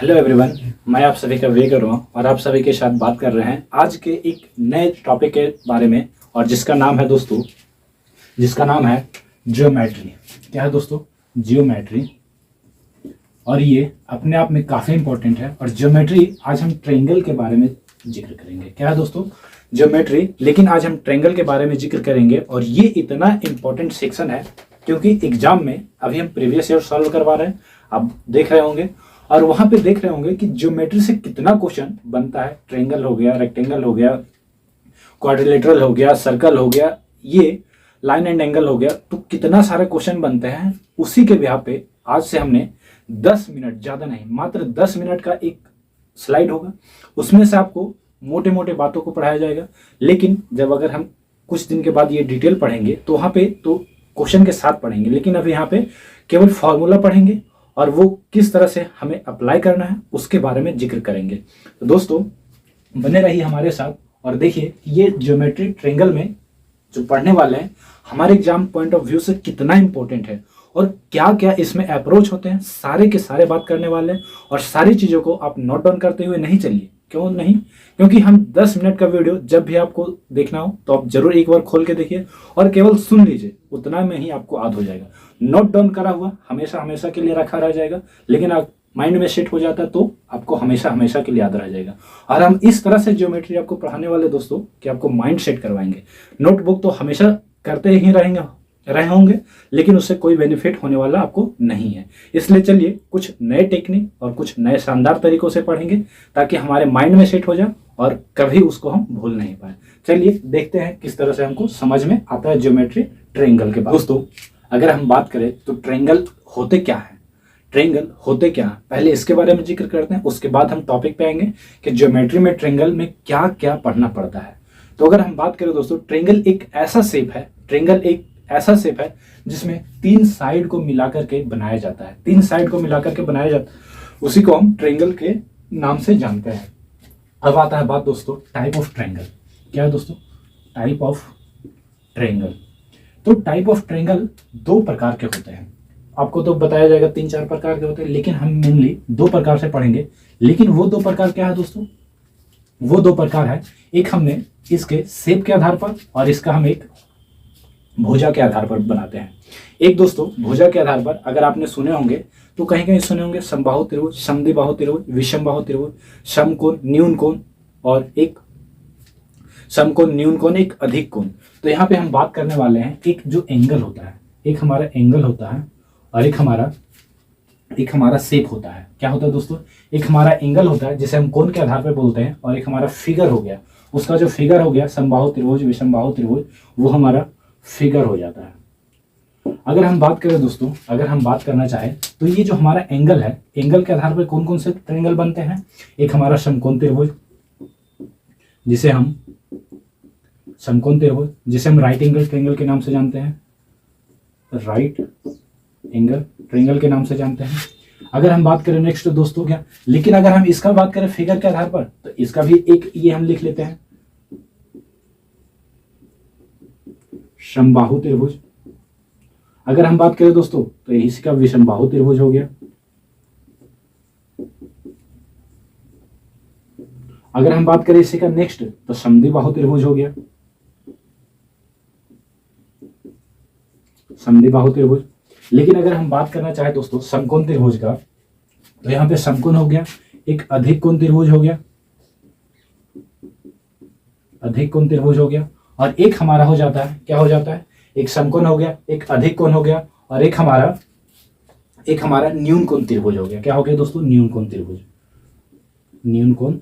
Hello everyone, मैं आप सभी का वे कर रहा हूँ और आप सभी के साथ बात कर रहे हैं आज के एक नए टॉपिक के बारे में, और जिसका नाम है दोस्तों, जिसका नाम है ज्योमेट्री। क्या है दोस्तों? ज्योमेट्री। और ये अपने आप में काफ़ी इंपॉर्टेंट है। और ज्योमेट्री आज हम ट्रायंगल के बारे में जिक्र करेंगे। क्या है दोस्तों? ज्योमेट्री। लेकिन आज हम ट्रायंगल के बारे में जिक्र करेंगे और ये इतना इंपॉर्टेंट सेक्शन है क्योंकि एग्जाम में अभी हम प्रीवियस ईयर सॉल्व करवा रहे हैं, आप देख रहे होंगे, और वहां पे देख रहे होंगे कि ज्योमेट्री से कितना क्वेश्चन बनता है। ट्रायंगल हो गया, रेक्टेंगल हो गया, क्वाड्रिलेटरल हो गया, सर्कल हो गया, ये लाइन एंड एंगल हो गया, तो कितना सारे क्वेश्चन बनते हैं। उसी के बिहाफ पे आज से हमने 10 मिनट, ज़्यादा नहीं, मात्र 10 मिनट का एक स्लाइड होगा, उसमें से आपको मोटे मोटे बातों को पढ़ाया जाएगा। लेकिन जब अगर हम कुछ दिन के बाद ये डिटेल पढ़ेंगे तो वहाँ पे तो क्वेश्चन के साथ पढ़ेंगे, लेकिन अभी यहाँ पे केवल फॉर्मूला पढ़ेंगे और वो किस तरह से हमें अप्लाई करना है उसके बारे में जिक्र करेंगे। तो दोस्तों बने रहिए हमारे साथ और देखिए ये ज्योमेट्री ट्रायंगल में जो पढ़ने वाले हैं हमारे एग्जाम पॉइंट ऑफ व्यू से कितना इंपॉर्टेंट है और क्या क्या इसमें अप्रोच होते हैं, सारे के सारे बात करने वाले हैं। और सारी चीज़ों को आप नोट डाउन करते हुए नहीं चलिए। क्यों नहीं? क्योंकि हम 10 मिनट का वीडियो जब भी आपको देखना हो तो आप जरूर एक बार खोल के देखिए और केवल सुन लीजिए, उतना में ही आपको याद हो जाएगा। नोट डाउन करा हुआ हमेशा हमेशा के लिए रखा रह जाएगा, लेकिन आप माइंड में सेट हो जाता है तो आपको हमेशा हमेशा के लिए याद रह जाएगा। और हम इस तरह से ज्योमेट्री आपको पढ़ाने वाले दोस्तों कि आपको माइंड सेट करवाएंगे। नोटबुक तो हमेशा करते ही रहे होंगे, लेकिन उससे कोई बेनिफिट होने वाला आपको नहीं है। इसलिए चलिए कुछ नए टेक्निक और कुछ नए शानदार तरीकों से पढ़ेंगे ताकि हमारे माइंड में सेट हो जाए और कभी उसको हम भूल नहीं पाए। चलिए देखते हैं किस तरह से हमको समझ में आता है ज्योमेट्री ट्रायंगल के बाद। दोस्तों अगर हम बात करें तो ट्रायंगल होते क्या है, ट्रायंगल होते क्या है, पहले इसके बारे में जिक्र करते हैं, उसके बाद हम टॉपिक पे आएंगे कि ज्योमेट्री में ट्रायंगल में क्या क्या पढ़ना पड़ता है। तो अगर हम बात करें दोस्तों, ट्रायंगल एक ऐसा शेप है, ट्रायंगल एक ऐसा शेप है जिसमें 3 साइड को मिलाकर के बनाया जाता है। 3 साइड को मिलाकर के बनाया जाता है, उसी को हम ट्रायंगल के नाम से जानते हैं। अब आता है बात दोस्तों टाइप ऑफ ट्रायंगल। क्या है दोस्तों? Type of triangle. तो टाइप ऑफ ट्रायंगल 2 प्रकार के होते हैं। आपको तो बताया जाएगा 3-4 प्रकार के होते हैं, लेकिन हम मेनली 2 प्रकार से पढ़ेंगे। लेकिन वो 2 प्रकार क्या है दोस्तों? वो 2 प्रकार है, एक हमने इसके शेप के आधार पर और इसका हम एक भुजा के आधार पर बनाते हैं। एक दोस्तों भुजा के आधार पर अगर आपने सुने होंगे तो कहीं कहीं सुने होंगे समबाहु त्रिभुज, समद्विबाहु त्रिभुज, विषमबाहु त्रिभुज, समकोण, न्यून कोण और एक समकोण, न्यून कोण, एक अधिक कोण। तो यहाँ पे हम बात करने वाले हैं एक जो एंगल होता है, एक हमारा एंगल होता है और एक हमारा शेप होता है। क्या होता है दोस्तों? एक हमारा एंगल होता है जिसे हम कोण के आधार पर बोलते हैं, और एक हमारा फिगर हो गया, उसका जो फिगर हो गया समबाहु त्रिभुज, विषमबाहु त्रिभुज, वो हमारा फिगर हो जाता है। अगर हम बात करें दोस्तों, अगर हम बात करना चाहें तो ये जो हमारा एंगल है, एंगल के आधार पर कौन कौन से ट्रायंगल बनते हैं? एक हमारा समकोण त्रिभुज, जिसे हम राइट एंगल ट्रायंगल के नाम से जानते हैं, राइट एंगल ट्रायंगल के नाम से जानते हैं। अगर हम बात करें नेक्स्ट दोस्तों क्या, लेकिन अगर हम इसका बात करें फिगर के आधार पर तो इसका भी एक ये हम लिख लेते हैं समबाहु त्रिभुज। अगर हम बात करें दोस्तों तो इसका विषमबाहु त्रिभुज हो गया। अगर हम बात करें इसी का नेक्स्ट तो समद्विबाहु त्रिभुज हो गया, समद्विबाहु त्रिभुज। लेकिन अगर हम बात करना चाहे दोस्तों समकोण त्रिभुज का तो यहां पे समकोण हो गया, एक अधिक कोण त्रिभुज हो गया, अधिक कोण त्रिभुज हो गया, और एक हमारा हो जाता है, क्या हो जाता है? एक समकोण हो गया, एक अधिक कोण हो गया, और एक हमारा न्यून कोण त्रिभुज हो गया। क्या हो गया दोस्तों? न्यून कोण त्रिभुज, न्यून कोण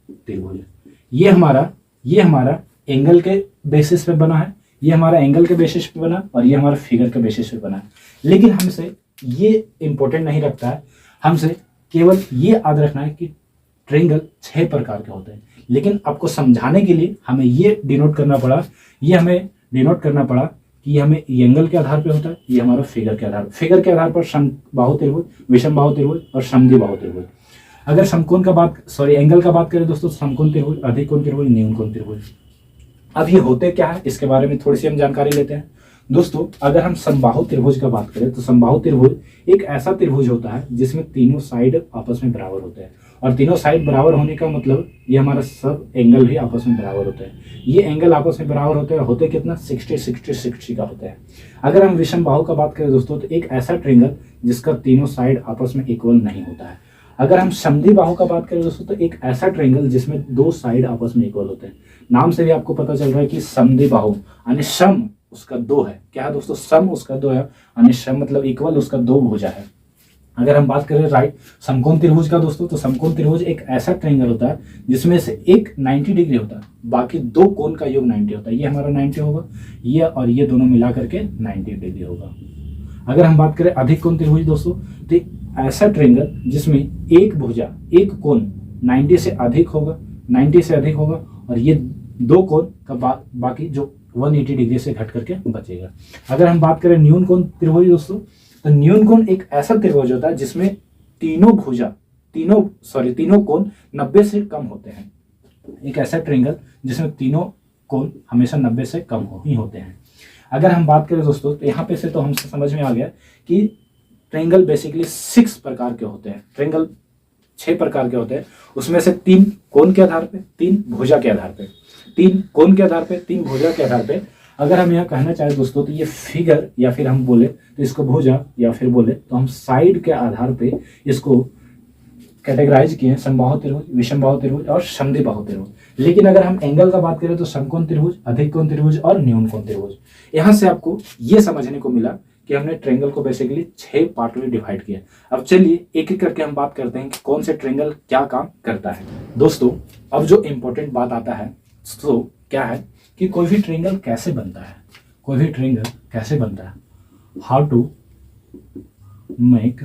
त्रिभुज। ये हमारा एंगल के बेसिस पे बना है, ये हमारा एंगल के बेसिस पे बना और ये हमारा फिगर के बेसिस पे बना है। लेकिन हमसे ये इंपॉर्टेंट नहीं रखता है, हमसे केवल ये याद रखना है कि ट्रायंगल 6 प्रकार के होते हैं। लेकिन आपको समझाने के लिए हमें ये डिनोट करना पड़ा कि ये हमें एंगल के आधार पे होता है, ये हमारा फिगर के आधार पर समबाहु त्रिभुज, विषमबाहु त्रिभुज और समद्विबाहु त्रिभुज। अगर एंगल का बात करें दोस्तों, समकोण त्रिभुज, अधिक कोण त्रिभुज, न्यून कोण त्रिभुज। अब ये होते क्या है इसके बारे में थोड़ी सी हम जानकारी लेते हैं। दोस्तों अगर हम समबाहु त्रिभुज का बात करें तो समबाहु त्रिभुज एक ऐसा त्रिभुज होता है जिसमें तीनों साइड आपस में बराबर होते हैं, और तीनों साइड बराबर होने का मतलब ये हमारा सब एंगल भी आपस में बराबर होते हैं। ये एंगल आपस में बराबर होते कितना 60-60-60 का होता है। अगर हम विषम बाहु का बात करें दोस्तों तो एक ऐसा ट्रायंगल जिसका तीनों साइड आपस में इक्वल नहीं होता है। अगर हम समद्वि बाहु का बात करें दोस्तों तो एक ऐसा ट्रायंगल जिसमें दो साइड आपस में इक्वल होते हैं। नाम से भी आपको पता चल रहा है कि समद्वि बाहु यानी सम उसका दो है। क्या है दोस्तों? सम उसका दो है, यानी सम मतलब इक्वल, उसका दो भुजा है। अगर हम बात करें राइट समकोण त्रिभुज का दोस्तों तो समकोण त्रिभुज एक ऐसा ट्रायंगल होता है जिसमें से एक 90 डिग्री होता है, बाकी दो कोण का योग 90 होता है। ये हमारा 90 होगा, ये और ये दोनों मिला करके 90 डिग्री होगा। अगर हम बात करें अधिक कोण त्रिभुज दोस्तों तो ऐसा ट्रायंगल जिसमें एक भुजा एक कोण 90 से अधिक होगा, 90 से अधिक होगा, और ये दो कोण का बाकी जो 180 डिग्री से घट करके बचेगा। अगर हम बात करें न्यून कोण त्रिभुज दोस्तों तो न्यून कोण एक ऐसा त्रिभुज होता है जिसमें तीनों कोण 90 से कम होते हैं। एक ऐसा ट्रायंगल जिसमें तीनों कोण हमेशा 90 से कम ही होते हैं। अगर हम बात करें दोस्तों तो यहाँ पे से तो हमसे समझ में आ गया कि ट्रायंगल बेसिकली 6 प्रकार के होते हैं। ट्रायंगल 6 प्रकार के होते हैं, उसमें से 3 कोण के आधार पे, 3 भुजा के आधार पे, 3 कोण के आधार पे, 3 भुजा के आधार पे। अगर हम यहाँ कहना चाहें दोस्तों तो ये फिगर या फिर हम बोले तो इसको भुजा या फिर बोले तो हम साइड के आधार पे इसको कैटेगराइज किए हैं, समबाहु त्रिभुज, विषम बाहु त्रिभुज और समद्वि बाहु त्रिभुज। लेकिन अगर हम एंगल का बात करें तो समकोण त्रिभुज, अधिक कोण त्रिभुज और न्यून कोण त्रिभुज। यहाँ से आपको ये समझने को मिला कि हमने ट्रायंगल को बेसिकली 6 पार्ट में डिवाइड किया। अब चलिए एक एक करके हम बात करते हैं कि कौन से ट्रायंगल क्या काम करता है। दोस्तों अब जो इंपॉर्टेंट बात आता है तो क्या है कि कोई भी ट्रायंगल कैसे बनता है, कोई भी ट्रायंगल कैसे बनता है, how to make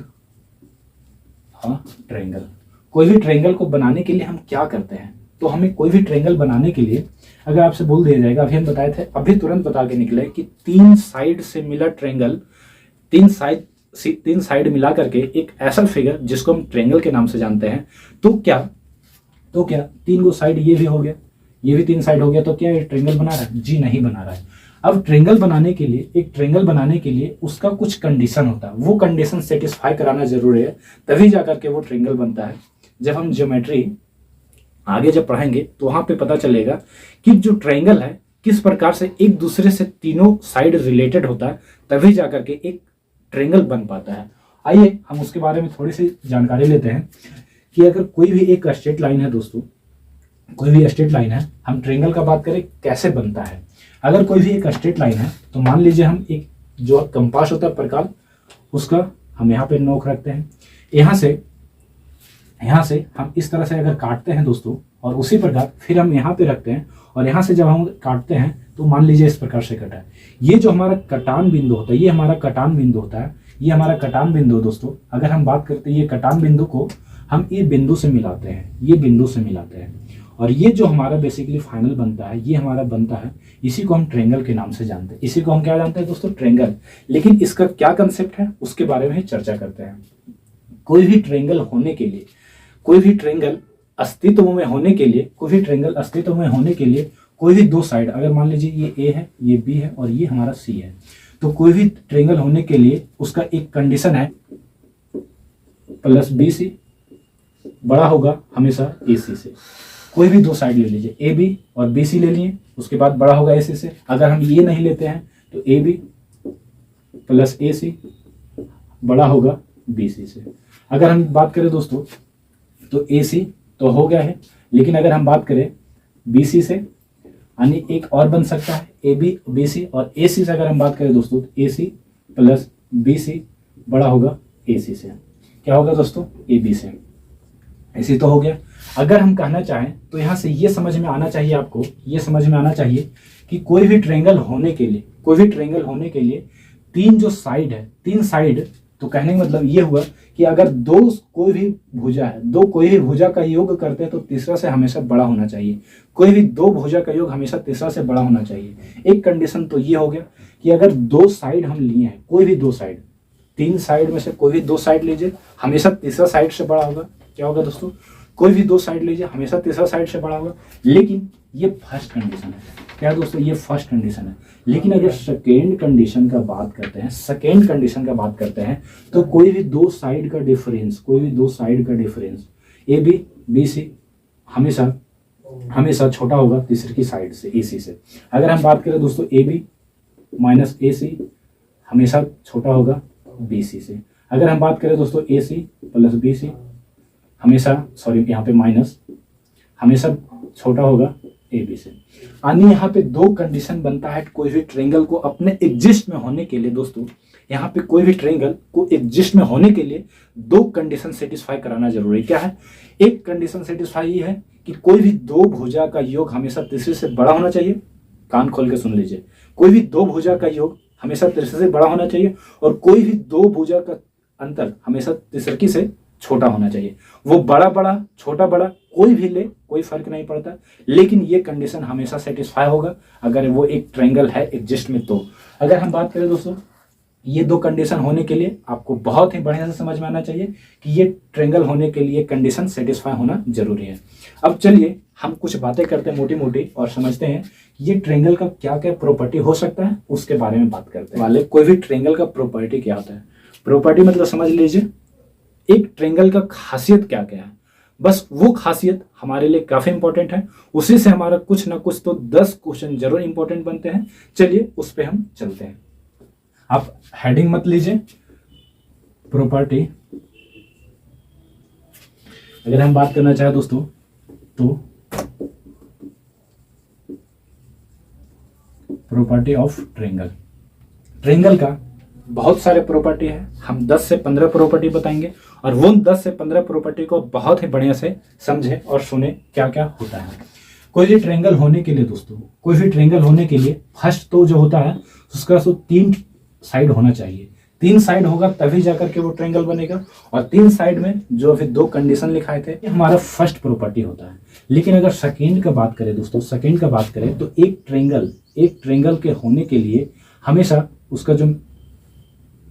a triangle. कोई भी ट्रायंगल को बनाने के लिए हम क्या करते हैं, तो हमें कोई भी ट्रायंगल बनाने के लिए अगर आपसे बोल दिया जाएगा, अभी हम बताए थे, अभी तुरंत बता के निकले कि 3 साइड से मिला ट्रायंगल, 3 साइड मिला करके एक ऐसा फिगर जिसको हम ट्रायंगल के नाम से जानते हैं, तो क्या 3 गो साइड ये भी हो गया, ये भी 3 साइड हो गया, तो क्या ये ट्रायंगल बना रहा है? जी नहीं बना रहा है। अब ट्रायंगल बनाने के लिए, एक ट्रायंगल बनाने के लिए उसका कुछ कंडीशन होता है, वो कंडीशन सेटिस्फाई कराना जरूरी है, तभी जाकर के वो ट्रायंगल बनता है। जब हम ज्योमेट्री आगे जब पढ़ेंगे तो वहां पे पता चलेगा कि जो ट्रायंगल है किस प्रकार से एक दूसरे से तीनों साइड रिलेटेड होता है, तभी जाकर के एक ट्रायंगल बन पाता है। आइए हम उसके बारे में थोड़ी सी जानकारी लेते हैं कि अगर कोई भी एक स्ट्रेट लाइन है दोस्तों, कोई भी स्ट्रेट लाइन है, हम ट्रायंगल का बात करें कैसे बनता है। अगर कोई भी एक स्ट्रेट लाइन है तो मान लीजिए हम एक जो कंपास होता है प्रकार, उसका हम यहाँ पे नोक रखते हैं, यहाँ से हम इस तरह से अगर काटते हैं दोस्तों, और उसी प्रकार फिर हम यहाँ पे रखते हैं, और यहाँ से जब हम काटते हैं तो मान लीजिए इस प्रकार से कटा है। ये जो हमारा कटान बिंदु होता है, ये हमारा कटान बिंदु होता है, ये हमारा कटान बिंदु दोस्तों। अगर हम बात करते हैं ये कटान बिंदु को हम ये बिंदु से मिलाते हैं, ये बिंदु से मिलाते हैं, और ये जो हमारा बेसिकली फाइनल बनता है, ये हमारा बनता है, इसी को हम ट्रायंगल के नाम से जानते हैं। इसी को हम क्या जानते हैं दोस्तों? ट्रायंगल। लेकिन इसका क्या कंसेप्ट है उसके बारे में ही चर्चा करते हैं। कोई भी ट्रायंगल होने के लिए, कोई भी ट्रायंगल अस्तित्व में होने के लिए, कोई भी ट्रायंगल अस्तित्व में होने के लिए कोई भी दो साइड, अगर मान लीजिए ये ए है, ये बी है और ये हमारा सी है, तो कोई भी ट्रायंगल होने के लिए उसका एक कंडीशन है प्लस बी सी बड़ा होगा हमेशा ए सी से। कोई भी दो साइड ले लीजिए, ए बी और बी सी ले लिए, उसके बाद बड़ा होगा ए सी से। अगर हम ये नहीं लेते हैं तो ए बी प्लस ए सी बड़ा होगा बी सी से। अगर हम बात करें दोस्तों तो ए सी तो हो गया है, लेकिन अगर हम बात करें बी सी से, यानी एक और बन सकता है ए बी बी सी, और ए सी से अगर हम बात करें दोस्तों तो ए सी प्लस बी सी बड़ा होगा ए सी से। क्या होगा दोस्तों? ए बी से। ऐसे तो हो गया। अगर हम कहना चाहें तो यहाँ से ये समझ में आना चाहिए, आपको ये समझ में आना चाहिए कि कोई भी ट्रायंगल होने के लिए, कोई भी ट्रायंगल होने के लिए 3 जो साइड है, 3 साइड, तो कहने का मतलब ये हुआ कि अगर दो कोई भी भुजा है, दो कोई भी भुजा का योग करते हैं तो तीसरा से हमेशा बड़ा होना चाहिए। कोई भी दो भुजा का योग हमेशा तीसरा से बड़ा होना चाहिए। एक कंडीशन तो ये हो गया कि अगर दो साइड हम लिए हैं, कोई भी दो साइड, 3 साइड में से कोई भी दो साइड लीजिए, हमेशा तीसरा साइड से बड़ा होगा। क्या होगा दोस्तों? कोई भी दो साइड लीजिए, हमेशा तीसरा साइड से बड़ा होगा। लेकिन ये फर्स्ट कंडीशन है, क्या दोस्तों, ये फर्स्ट कंडीशन है। लेकिन अगर सेकेंड कंडीशन का बात करते हैं, सेकेंड कंडीशन का बात करते हैं, तो कोई भी दो साइड का डिफरेंस, कोई भी दो साइड का difference A B, B C हमेशा हमेशा छोटा होगा तीसरे की साइड से, ए सी से। अगर हम बात करें दोस्तों ए बी माइनस ए सी हमेशा छोटा होगा बी सी से। अगर हम बात करें दोस्तों ए सी प्लस बी सी हमेशा, सॉरी यहाँ पे माइनस, हमेशा छोटा होगा ए बी से। यानी यहाँ पे दो कंडीशन बनता है कोई भी ट्रायंगल को अपने एग्जिस्ट में होने के लिए। दोस्तों यहाँ पे कोई भी ट्रायंगल को एग्जिस्ट में होने के लिए दो कंडीशन सेटिस्फाई कराना जरूरी। क्या है? एक कंडीशन सेटिस्फाई ये है कि कोई भी दो भुजा का योग हमेशा तीसरे से बड़ा होना चाहिए। कान खोल के सुन लीजिए, कोई भी दो भुजा का योग हमेशा तीसरे से बड़ा होना चाहिए, और कोई भी दो भुजा का अंतर हमेशा तीसरे से छोटा होना चाहिए। वो बड़ा बड़ा छोटा बड़ा कोई भी ले, कोई फर्क नहीं पड़ता, लेकिन ये कंडीशन हमेशा सेटिस्फाई होगा अगर वो एक ट्रायंगल है एग्जिस्ट में। तो अगर हम बात करें दोस्तों, ये दो कंडीशन होने के लिए आपको बहुत ही बढ़िया से समझ में आना चाहिए कि ये ट्रायंगल होने के लिए कंडीशन सेटिस्फाई होना जरूरी है। अब चलिए हम कुछ बातें करते हैं मोटी मोटी और समझते हैं कि ये ट्रायंगल का क्या क्या प्रॉपर्टी हो सकता है, उसके बारे में बात करते हैं। वाले कोई भी ट्रायंगल का प्रॉपर्टी क्या होता है? प्रॉपर्टी मतलब समझ लीजिए एक ट्रायंगल का खासियत क्या क्या है, बस वो खासियत हमारे लिए काफी इंपॉर्टेंट है। उसी से हमारा कुछ ना कुछ तो 10 क्वेश्चन जरूर इंपॉर्टेंट बनते हैं। चलिए उस पे हम चलते हैं। आप हेडिंग मत लीजिए, प्रॉपर्टी। अगर हम बात करना चाहें दोस्तों तो प्रॉपर्टी ऑफ ट्रायंगल। ट्रायंगल का बहुत सारे प्रॉपर्टी है, हम 10 से 15 प्रॉपर्टी बताएंगे और वो 10 से 15 प्रॉपर्टी को बहुत ही बढ़िया से समझे और सुने क्या क्या होता है। कोई भी ट्रायंगल होने के लिए दोस्तों, कोई भी ट्रायंगल होने के लिए फर्स्ट तो जो होता है उसका तो 3 साइड होना चाहिए। 3 साइड होगा तभी जाकर के वो ट्रायंगल बनेगा, और 3 साइड में जो अभी 2 कंडीशन लिखाए थे, ये हमारा फर्स्ट प्रॉपर्टी होता है। लेकिन अगर सेकेंड का बात करें दोस्तों, सेकेंड का बात करें तो एक ट्रायंगल के होने के लिए हमेशा उसका जो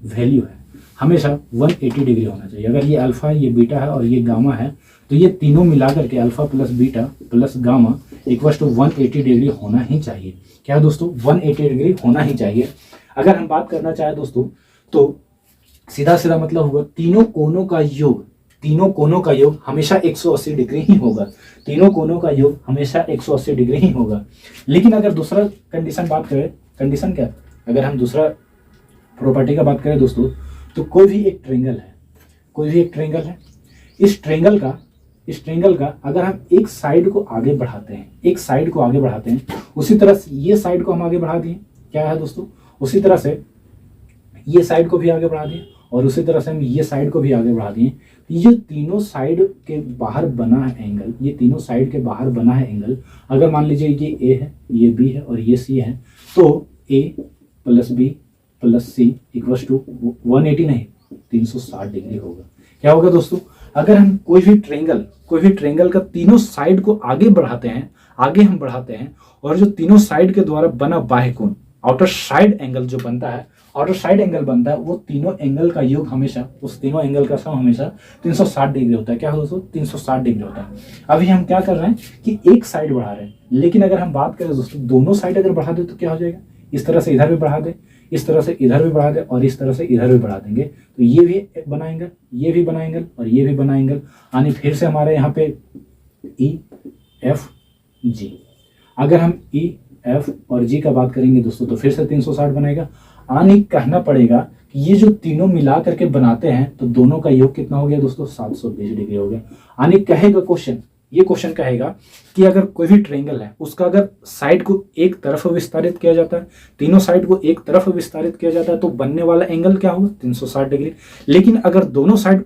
वैल्यू है हमेशा 180 डिग्री होना चाहिए। अगर ये अल्फा, ये बीटा है और ये गामा है, तो ये तीनों मिलाकर के alpha plus beta plus gamma equals to 180 degree होना ही चाहिए। क्या दोस्तों? 180 डिग्री होना ही चाहिए। अगर हम बात करना चाहें दोस्तों तो सीधा सीधा मतलब होगा तीनों कोनों का योग हमेशा 180 डिग्री ही होगा। तीनों कोनों का योग हमेशा 180 डिग्री ही होगा। लेकिन अगर दूसरा कंडीशन बात करें, कंडीशन क्या, अगर हम दूसरा प्रॉपर्टी का बात करें दोस्तों, तो कोई भी एक ट्रायंगल है, इस ट्रायंगल का अगर हम एक साइड को आगे बढ़ाते हैं, उसी तरह से ये साइड को हम आगे बढ़ा दिए, क्या है दोस्तों, उसी तरह से ये साइड को भी आगे बढ़ा दिए और उसी तरह से हम ये साइड को भी आगे बढ़ा दिए। ये तीनों साइड के बाहर बना है एंगल, अगर मान लीजिए ये ए है, ये बी है और ये सी है, तो A plus B plus C equals to 180 नहीं 360 डिग्री होगा। क्या होगा दोस्तों? अगर हम कोई भी ट्रायंगल का तीनों साइड को आगे हम बढ़ाते हैं और जो तीनों साइड के द्वारा बना बाह्य कोण, आउटर साइड एंगल जो बनता है, वो तीनों एंगल का योग हमेशा, उस तीनों एंगल का सम हमेशा 360 डिग्री होता है। क्या हो दोस्तों? 360 डिग्री होता है। अभी हम क्या कर रहे हैं कि एक साइड बढ़ा रहे हैं, लेकिन अगर हम बात करें दोस्तों दोनों साइड अगर बढ़ा दे तो क्या हो जाएगा, इस तरह से इधर भी बढ़ा दे, इस तरह से इधर भी बढ़ा दे और इस तरह से इधर भी बढ़ा देंगे, तो ये भी बना एंगल, ये भी बना एंगल और ये भी बना एंगल। यानी फिर से हमारे यहाँ पे ई एफ जी, अगर हम ई एफ और जी का बात करेंगे दोस्तों तो फिर से 360 बनेगा। यानी कहना पड़ेगा कि ये जो तीनों मिला करके बनाते हैं तो दोनों का योग कितना हो गया दोस्तों? 720 डिग्री हो गया। यानी कहेगा क्वेश्चन कहेगा कि अगर कोई भी ट्रायंगल है उसका अगर साइड को एक तरफ विस्तारित किया जाता है, तीनों साइड को एक तरफ विस्तारित किया जाता है, तो बनने वाला एंगल क्या होगा? 360 डिग्री। लेकिन अगर दोनों साइड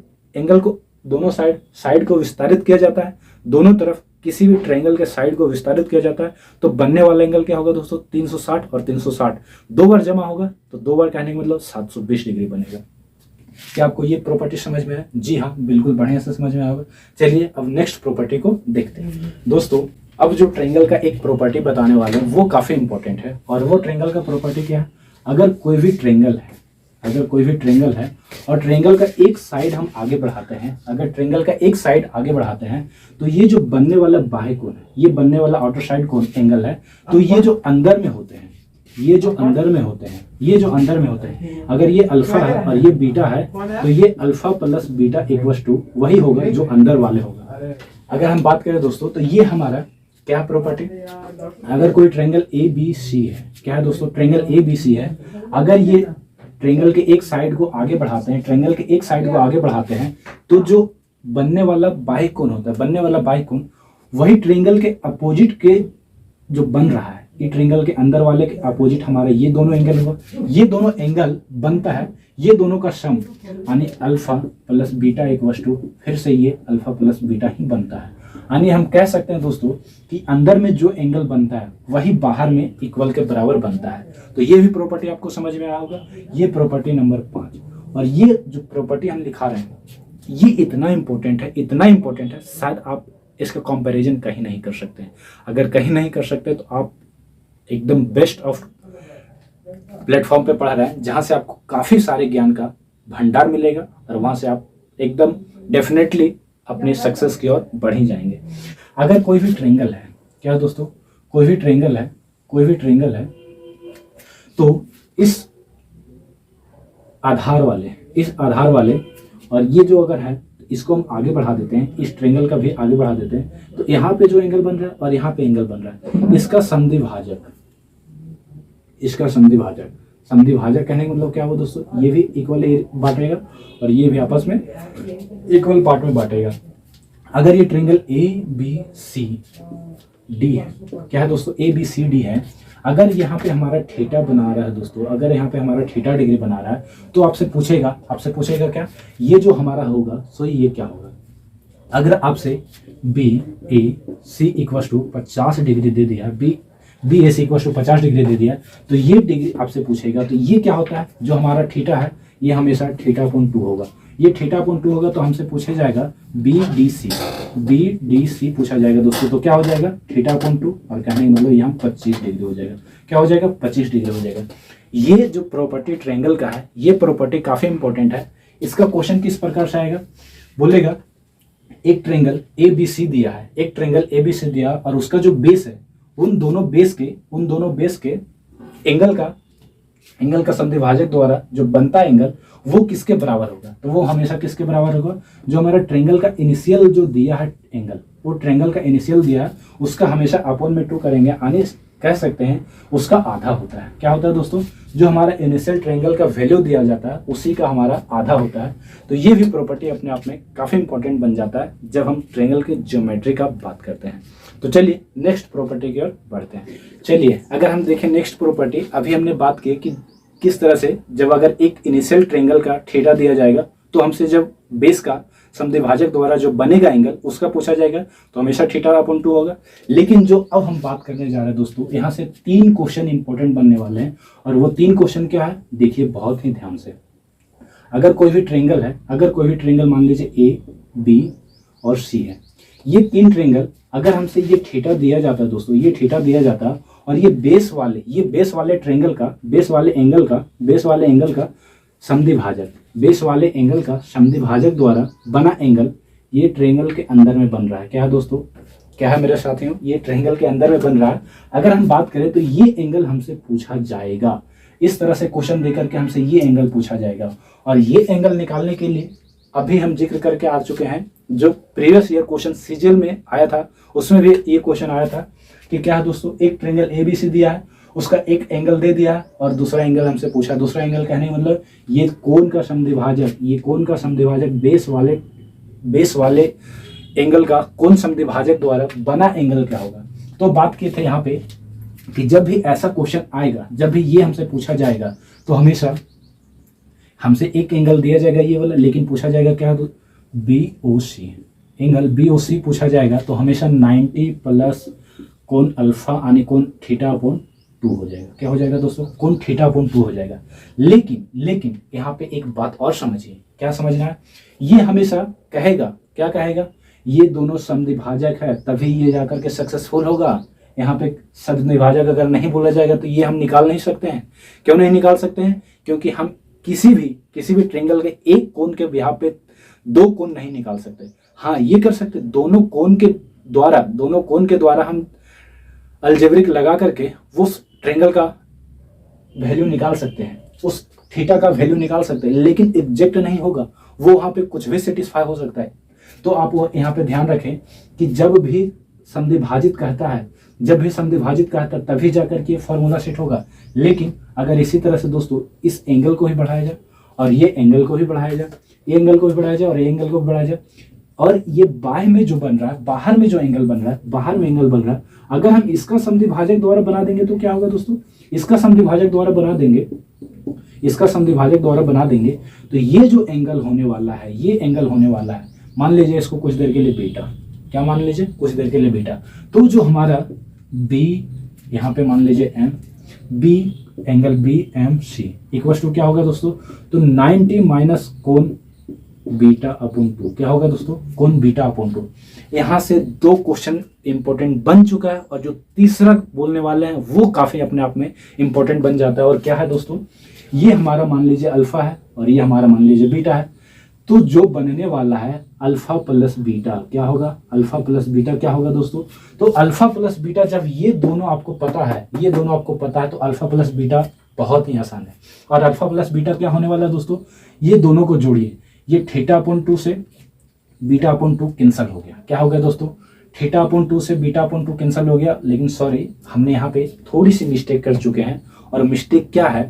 को विस्तारित किया जाता है, दोनों तरफ किसी भी ट्रायंगल के साइड को विस्तारित किया जाता है, तो बनने वाला एंगल क्या होगा दोस्तों? 360 और 360 दो बार जमा होगा, तो दो बार कहने का मतलब 720 डिग्री बनेगा। क्या आपको ये प्रॉपर्टी समझ में है? जी हाँ, बिल्कुल बढ़िया से समझ में आएगा। चलिए अब नेक्स्ट प्रॉपर्टी को देखते हैं दोस्तों। अब जो ट्रायंगल का एक प्रॉपर्टी बताने वाले हैं वो काफी इंपॉर्टेंट है, और वो ट्रायंगल का प्रॉपर्टी क्या है? अगर कोई भी ट्रायंगल है, अगर कोई भी ट्रेंगल है और ट्रेंगल का एक साइड हम आगे बढ़ाते हैं, अगर ट्रेंगल का एक साइड आगे बढ़ाते हैं तो ये जो बनने वाला बाह्य कोण है, ये बनने वाला आउटर साइड कोण एंगल है, तो ये जो अंदर में होते हैं, ये जो अंदर में होते हैं, ये जो अंदर में होते हैं, अगर ये अल्फा है और ये बीटा है तो ये alpha plus beta equals to वही होगा जो अंदर वाले होगा। अगर हम बात करें दोस्तों तो ये हमारा क्या प्रॉपर्टी, अगर कोई ट्रायंगल ए बी सी है, क्या है दोस्तों, ट्रायंगल ए बी सी है, अगर ये ट्रायंगल के एक साइड को आगे बढ़ाते हैं, ट्रायंगल के एक साइड को आगे बढ़ाते हैं तो जो बनने वाला बाह्य कोण होता है, बनने वाला बाह्य कोण वही ट्रायंगल के अपोजिट के जो बन रहा है, ये ट्रायंगल के अंदर वाले के अपोजिट हमारा ये दोनों एंगल होगा, ये दोनों एंगल बनता है ये दोनों का सम, यानी alpha plus beta equals to फिर से ये अल्फा प्लस बीटा ही बनता है। यानी हम कह सकते हैं दोस्तों कि अंदर में जो एंगल बनता है वही बाहर में इक्वल के बराबर बनता है। तो ये भी प्रॉपर्टी आपको समझ में आया होगा, ये प्रॉपर्टी नंबर 5। और ये जो प्रॉपर्टी हम लिखा रहे हैं ये इतना इंपॉर्टेंट है, इतना इंपॉर्टेंट है, शायद आप इसका कंपैरिजन कहीं नहीं कर सकते हैं। अगर कहीं नहीं कर सकते तो आप एकदम बेस्ट ऑफ प्लेटफॉर्म पे पढ़ रहे हैं जहां से आपको काफी सारे ज्ञान का भंडार मिलेगा और वहां से आप एकदम डेफिनेटली अपनी सक्सेस की ओर बढ़ ही जाएंगे। अगर कोई भी ट्रायंगल है, क्या दोस्तों, कोई भी ट्रायंगल है, कोई भी ट्रायंगल है तो इस आधार वाले और ये जो अगर है इसको हम आगे बढ़ा देते हैं, इस ट्रायंगल का भी आगे बढ़ा देते हैं तो यहाँ पे जो एंगल बन रहा है और यहाँ पे एंगल बन रहा है, इसका समद्विभाजक कहने का मतलब क्या हुआ दोस्तों, ये भी इक्वल बांटेगा और ये भी आपस में इक्वल पार्ट में बांटेगा। अगर ये triangle A B C D है, क्या है दोस्तों, ए बी सी डी है, अगर यहाँ पे हमारा थीटा बना रहा है दोस्तों, अगर यहाँ पे हमारा थीटा डिग्री बना रहा है तो आपसे पूछेगा क्या, ये जो हमारा होगा सो ये क्या होगा। अगर आपसे B A C equal to 50 degree दे दिया, B A C equal to 50 degree दे दिया तो ये डिग्री आपसे पूछेगा, तो ये क्या होता है, जो हमारा थीटा है ये हमेशा थीटा अपॉन 2 होगा, ये थीटा अपॉन 2 होगा तो हमसे पूछा जाएगा बी डी सी पूछा जाएगा दोस्तों, तो क्या हो जाएगा थीटा अपॉन 2 और कहने का मतलब यहाँ 25 डिग्री हो जाएगा, क्या हो जाएगा 25 डिग्री हो जाएगा। ये जो प्रॉपर्टी ट्रायंगल का है ये प्रॉपर्टी काफी इंपॉर्टेंट है। इसका क्वेश्चन किस प्रकार से आएगा, बोलेगा एक ट्रायंगल ए बी सी दिया है, एक ट्रायंगल ए बी सी दिया और उसका जो बेस है उन दोनों बेस के एंगल का समद्विभाजक द्वारा जो बनता एंगल वो किसके बराबर होगा, तो वो हमेशा किसके बराबर होगा, जो हमारा ट्रायंगल का इनिशियल जो दिया है एंगल, वो ट्रायंगल का इनिशियल दिया है उसका हमेशा अपॉन में 2 करेंगे, यानी कह सकते हैं उसका आधा होता है। क्या होता है दोस्तों, जो हमारा इनिशियल ट्रायंगल का वैल्यू दिया जाता है उसी का हमारा आधा होता है। तो ये भी प्रॉपर्टी अपने आप में काफी इंपॉर्टेंट बन जाता है जब हम ट्रायंगल के ज्योमेट्री का बात करते हैं। तो चलिए नेक्स्ट प्रॉपर्टी की ओर बढ़ते हैं। चलिए अगर हम देखें नेक्स्ट प्रॉपर्टी, अभी हमने बात की कि किस तरह से जब अगर एक इनिशियल ट्रायंगल का थीटा दिया जाएगा तो हमसे जब बेस का समद्विभाजक द्वारा जो बनेगा एंगल उसका पूछा जाएगा तो हमेशा थीटा अपॉन 2 होगा। लेकिन जो अब हम बात करने जा रहे हैं दोस्तों, यहाँ से 3 क्वेश्चन इंपॉर्टेंट बनने वाले हैं और वो 3 क्वेश्चन क्या है, देखिए बहुत ही ध्यान से। अगर कोई भी ट्रायंगल मान लीजिए ए बी और सी है, ये 3 ट्रायंगल अगर हमसे ये थीटा दिया जाता है दोस्तों, ये थीटा दिया जाता और ये बेस वाले ट्रायंगल का बेस वाले एंगल का समद्विभाजक द्वारा बना एंगल ये ट्रायंगल के अंदर में बन रहा है। क्या है दोस्तों, क्या है मेरे साथियों, ये ट्रायंगल के अंदर में बन रहा है। अगर हम बात करें तो ये एंगल हमसे पूछा जाएगा, इस तरह से क्वेश्चन देकर के हमसे ये एंगल पूछा जाएगा। और ये एंगल निकालने के लिए अभी हम जिक्र करके आ चुके हैं, जो प्रीवियस ईयर क्वेश्चन सीजीएल में आया था उसमें भी ये क्वेश्चन आया था कि क्या है दोस्तों, एक ट्रायंगल एबीसी दिया है, उसका एक एंगल दे दिया और दूसरा एंगल हमसे पूछा। दूसरा एंगल कहने मतलब ये कोण का समद्विभाजक बेस वाले एंगल का कोण समद्विभाजक द्वारा बना एंगल क्या होगा। तो बात की थे यहाँ पे कि जब भी ऐसा क्वेश्चन आएगा, जब भी ये हमसे पूछा जाएगा तो हमेशा हमसे एक एंगल दिया जाएगा ये वाला, लेकिन पूछा जाएगा क्या, BOC एंगल BOC पूछा जाएगा तो हमेशा 90 प्लस कोण अल्फा यानी कोण थीटा अपॉन 2 हो जाएगा। क्या हो जाएगा दोस्तों, कोण थीटा अपॉन 2 हो जाएगा। लेकिन यहाँ पे एक बात और समझिए, क्या समझना है, ये हमेशा कहेगा, क्या कहेगा, ये दोनों समद्विभाजक है तभी ये जाकर के सक्सेसफुल होगा। यहाँ पे समद्विभाजक अगर नहीं बोला जाएगा तो ये हम निकाल नहीं सकते हैं। क्यों नहीं निकाल सकते हैं, क्योंकि हम किसी भी ट्रायंगल के एक कोण के यहाँ पे दो कोण नहीं निकाल सकते। हाँ, ये कर सकते, दोनों कोण के द्वारा हम अलजेब्रिक लगा करके वो ट्रायंगल का वैल्यू निकाल सकते हैं, उस थीटा का वैल्यू निकाल सकते हैं, लेकिन एग्जैक्ट नहीं होगा, वो वहां पे कुछ भी सेटिस्फाई हो सकता है। तो आप वो यहाँ पे ध्यान रखें कि जब भी समद्विभाजित कहता है तभी जाकर के फॉर्मूला सेट होगा। लेकिन अगर इसी तरह से दोस्तों इस एंगल को ही बढ़ाया जाए और ये एंगल को भी बढ़ाया जाए, ये एंगल को भी बढ़ाया जाए और ये एंगल को भी बढ़ाया जाए, और ये बाएं में जो बन रहा है, बाहर में जो एंगल बन रहा है, बाहर में एंगल बन रहा है, अगर हम इसका समद्विभाजक द्वारा बना देंगे तो क्या होगा दोस्तों, इसका समद्विभाजक द्वारा बना देंगे तो ये जो एंगल होने वाला है, ये एंगल होने वाला है, मान लीजिए इसको कुछ देर के लिए बीटा, क्या मान लीजिए कुछ देर के लिए बीटा, तो जो हमारा बी यहाँ पे मान लीजिए M, B angle B M C equal to क्या होगा दोस्तों, तो 90 माइनस कोण बीटा अपॉन 2, क्या होगा दोस्तों, कोण बीटा अपॉन 2। यहाँ से दो क्वेश्चन इंपॉर्टेंट बन चुका है, और जो तीसरा बोलने वाले हैं वो काफी अपने आप में इंपॉर्टेंट बन जाता है। और क्या है दोस्तों, ये हमारा मान लीजिए अल्फा है और ये हमारा मान लीजिए बीटा है, तो जो बनने वाला है अल्फा प्लस बीटा क्या होगा, अल्फा प्लस बीटा क्या होगा दोस्तों, तो अल्फा प्लस बीटा जब ये दोनों आपको पता है, तो अल्फा प्लस बीटा बहुत ही आसान है। और अल्फा प्लस बीटा क्या होने वाला है दोस्तों, ये दोनों को जोड़िए, ये थीटा अपॉन 2 से बीटा अपॉन 2 कैंसिल हो गया, क्या हो गया दोस्तों, थीटा अपॉन 2 से बीटा अपॉन 2 कैंसिल हो गया। लेकिन सॉरी, हमने यहाँ पे थोड़ी सी मिस्टेक कर चुके हैं, और मिस्टेक क्या है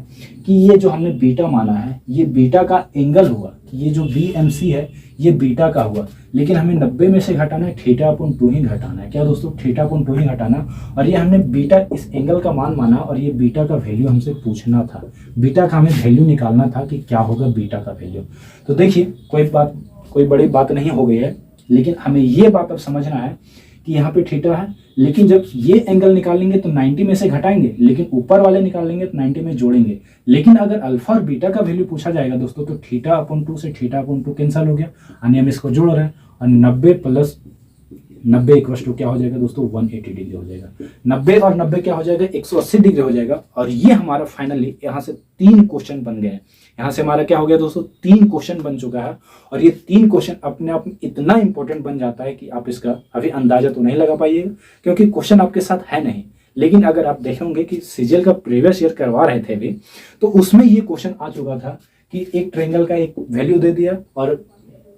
कि ये जो हमने बीटा माना है, ये बीटा का एंगल हुआ, ये जो BMC है ये बीटा का हुआ, लेकिन हमें 90 में से घटाना है, थीटा अपॉन 2 ही घटाना है, क्या दोस्तों, थीटा अपॉन 2 ही घटाना। और ये हमने बीटा इस एंगल का मान माना, और ये बीटा का वैल्यू हमसे पूछना था, बीटा का हमें वैल्यू निकालना था कि क्या होगा बीटा का वैल्यू। तो देखिए कोई बड़ी बात नहीं हो गई है, लेकिन हमें ये बात अब समझना है कि यहाँ पे थीटा है, लेकिन जब ये एंगल निकालेंगे तो 90 में से घटाएंगे, लेकिन ऊपर वाले निकालेंगे तो 90 में जोड़ेंगे। लेकिन अगर अल्फा और बीटा का वैल्यू पूछा जाएगा दोस्तों, तो थीटा अपॉन 2 से थीटा अपॉन 2 कैंसिल हो गया, यानी हम इसको जोड़ रहे हैं, और 90 प्लस 90 इक्वल टू क्या हो जाएगा दोस्तों, 180 डिग्री हो जाएगा। 90 और 90 क्या हो जाएगा, 180 डिग्री हो जाएगा। और ये हमारा फाइनली यहाँ से 3 क्वेश्चन बन गए हैं। यहाँ से हमारा क्या हो गया दोस्तों, 3 क्वेश्चन बन चुका है। और ये 3 क्वेश्चन अपने आप में इतना इंपॉर्टेंट बन जाता है कि आप इसका अभी अंदाजा तो नहीं लगा पाइएगा, क्योंकि क्वेश्चन आपके साथ है नहीं। लेकिन अगर आप देखेंगे कि सीजीएल का प्रीवियस ईयर करवा रहे थे अभी, तो उसमें ये क्वेश्चन आ चुका था कि एक ट्रायंगल का एक वैल्यू दे दिया, और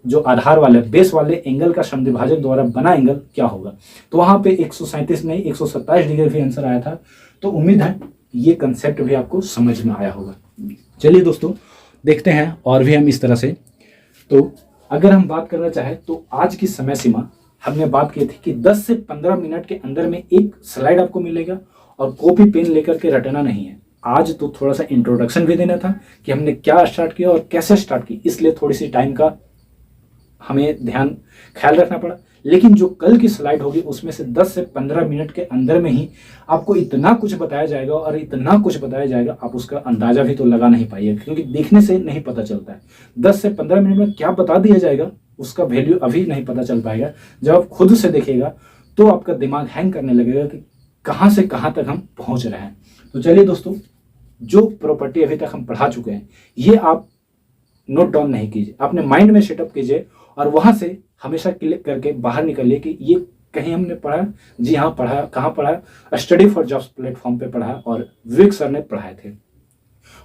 जो आधार वाले बेस वाले एंगल का समद्विभाजक द्वारा बना एंगल क्या होगा, तो वहां पे 137 नहीं 127 डिग्री भी आंसर आया था। तो उम्मीद है ये कंसेप्ट भी आपको समझ में आया होगा। चलिए दोस्तों देखते हैं और भी हम इस तरह से। तो अगर हम बात करना चाहें तो आज की समय सीमा हमने बात की थी कि 10 से 15 मिनट के अंदर में एक स्लाइड आपको मिलेगा, और कॉपी पेन लेकर के रटना नहीं है। आज तो थोड़ा सा इंट्रोडक्शन भी देना था कि हमने क्या स्टार्ट किया और कैसे स्टार्ट की, इसलिए थोड़ी सी टाइम का हमें ख्याल रखना पड़ा। लेकिन जो कल की स्लाइड होगी उसमें से 10 से 15 मिनट के अंदर में ही आपको इतना कुछ बताया जाएगा, और इतना कुछ बताया जाएगा आप उसका अंदाजा भी तो लगा नहीं पाइएगा, क्योंकि देखने से नहीं पता चलता है। 10 से 15 मिनट में क्या बता दिया जाएगा उसका वैल्यू अभी नहीं पता चल पाएगा। जब आप खुद से देखिएगा तो आपका दिमाग हैंग करने लगेगा कि कहाँ से कहाँ तक हम पहुँच रहे हैं। तो चलिए दोस्तों, जो प्रॉपर्टी अभी तक हम पढ़ा चुके हैं ये आप नोट डाउन नहीं कीजिए, अपने माइंड में सेटअप कीजिए, और वहां से हमेशा क्लिक करके बाहर निकलिए कि ये कहीं हमने पढ़ा, जी हाँ पढ़ा, कहाँ पढ़ा, स्टडी फॉर जॉब्स प्लेटफॉर्म पे पढ़ा, और विवेक सर ने पढ़ाए थे।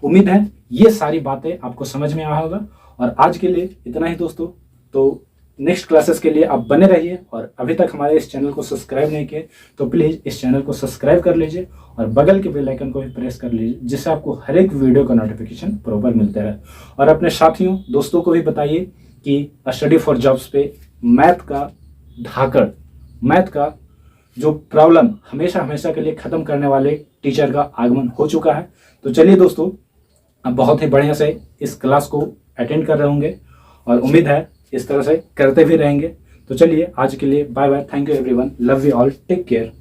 उम्मीद है ये सारी बातें आपको समझ में आया होगा। और आज के लिए इतना ही दोस्तों, तो नेक्स्ट क्लासेस के लिए आप बने रहिए, और अभी तक हमारे इस चैनल को सब्सक्राइब नहीं किए तो प्लीज़ इस चैनल को सब्सक्राइब कर लीजिए, और बगल के बेल आइकन को भी प्रेस कर लीजिए, जिससे आपको हर एक वीडियो का नोटिफिकेशन प्रॉपर मिलता रहे। और अपने साथियों दोस्तों को भी बताइए कि स्टडी फॉर जॉब्स पे मैथ का धाकड़, मैथ का जो प्रॉब्लम हमेशा के लिए ख़त्म करने वाले टीचर का आगमन हो चुका है। तो चलिए दोस्तों, अब बहुत ही बढ़िया से इस क्लास को अटेंड कर रहे होंगे, और उम्मीद है इस तरह से करते भी रहेंगे। तो चलिए आज के लिए bye bye, thank you everyone, love you all, take care.